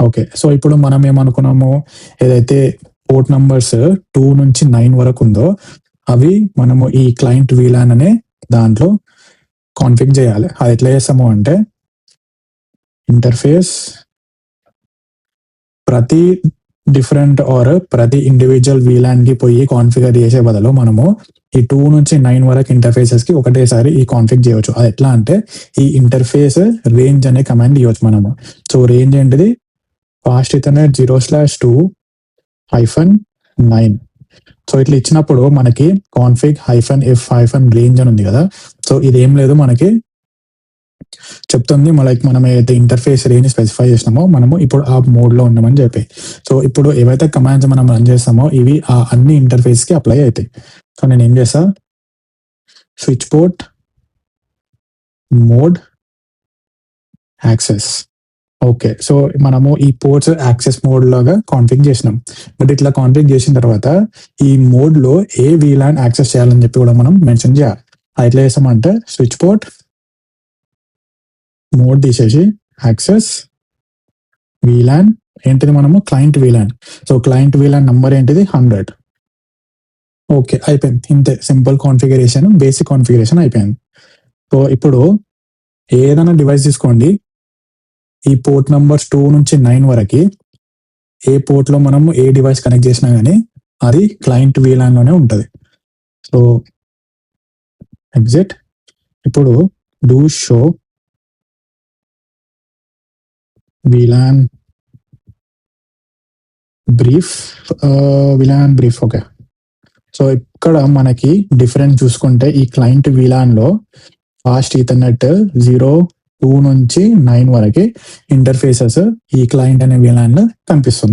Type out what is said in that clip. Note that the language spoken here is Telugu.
ఓకే. సో, ఇప్పుడు మనం ఏమనుకున్నాము, ఏదైతే పోర్ట్ నంబర్స్ 2 నుంచి 9 వరకుందో, అవి మనము ఈ క్లయింట్ వీలాన్ అనే దాంట్లో కాన్ఫిగ్ జేయాలి. అది ఎట్లా చేస్తాము అంటే, ఇంటర్ఫేస్ ప్రతి డిఫరెంట్ ఆర్ ప్రతి ఇండివిడ్యువల్ వీలాన్‌కి పోయి కాన్ఫిగర్ చేసే బదులు మనము ఈ 2 నుంచి 9 వరకు ఇంటర్ఫేసెస్‌కి ఒకటేసారి ఈ కాన్ఫిగ్ చేయొచ్చు. అది ఎట్లా అంటే, ఈ ఇంటర్ఫేస్ రేంజ్ అనే కమాండ్ ఇయ్యొచ్చు మనము. సో, రేంజ్ ఏంటిది? Fast Ethernet 0/2-9. సో, ఇట్లా ఇచ్చినప్పుడు మనకి కాన్ఫిగ్ -f-రేంజ్ అని ఉంది కదా! సో, ఇదేం లేదు, మనకి చెప్తుంది మనం ఏదైతే ఇంటర్ఫేస్ రేంజ్ స్పెసిఫై చేసినామో మనము ఇప్పుడు ఆ మోడ్‌లో ఉన్నామని చెప్పి. సో, ఇప్పుడు ఏవైతే కమాండ్స్ మనం రన్ చేస్తామో ఇవి ఆ అన్ని ఇంటర్ఫేస్‌కి అప్లై అయితాయి. సో, నేనేం చేస్తా, switch port mode access. Okay. So, మనము ఈ పోర్ట్స్ యాక్సెస్ మోడ్ లాగా కాన్ఫిగ్ చేసినాం. బట్ ఇట్లా కాన్ఫిగ్ చేసిన తర్వాత ఈ మోడ్‌లో ఏ వీలాన్ యాక్సెస్ చేయాలని చెప్పి కూడా మనం మెన్షన్ చేయాలి. అది ఎట్లా చేస్తామంటే, స్విచ్ పోర్ట్ మోడ్ తీసేసి యాక్సెస్ వీలాన్ ఏంటిది, మనము client VLAN. So, client VLAN number ఏంటిది? 100. ఓకే. అయిపోయింది. ఇంతే సింపుల్ కాన్ఫిగరేషన్, బేసిక్ కాన్ఫిగరేషన్ అయిపోయింది. సో, ఇప్పుడు ఏదైనా డివైస్ తీసుకోండి. ఈ పోర్ట్ నంబర్స్ 2 నుంచి 9 వరకి ఏ పోర్ట్‌లో మనము ఏ డివైస్ కనెక్ట్ చేసినా గానీ అది క్లయింట్ వీలాన్‌లోనే ఉంటది. So, exit. ఇప్పుడు do show WLAN brief. Okay. So, ఇక్కడ మనకి డిఫరెన్స్ చూసుకుంటే ఈ క్లయింట్ వీలాన్‌లో ఫాస్ట్ ఈథర్‌నెట్ 2 నుంచి 9 వరకి ఇంటర్ఫేసెస్ ఈ క్లయింట్ అనే వీలాన్‌లో కనిపిస్తుంది.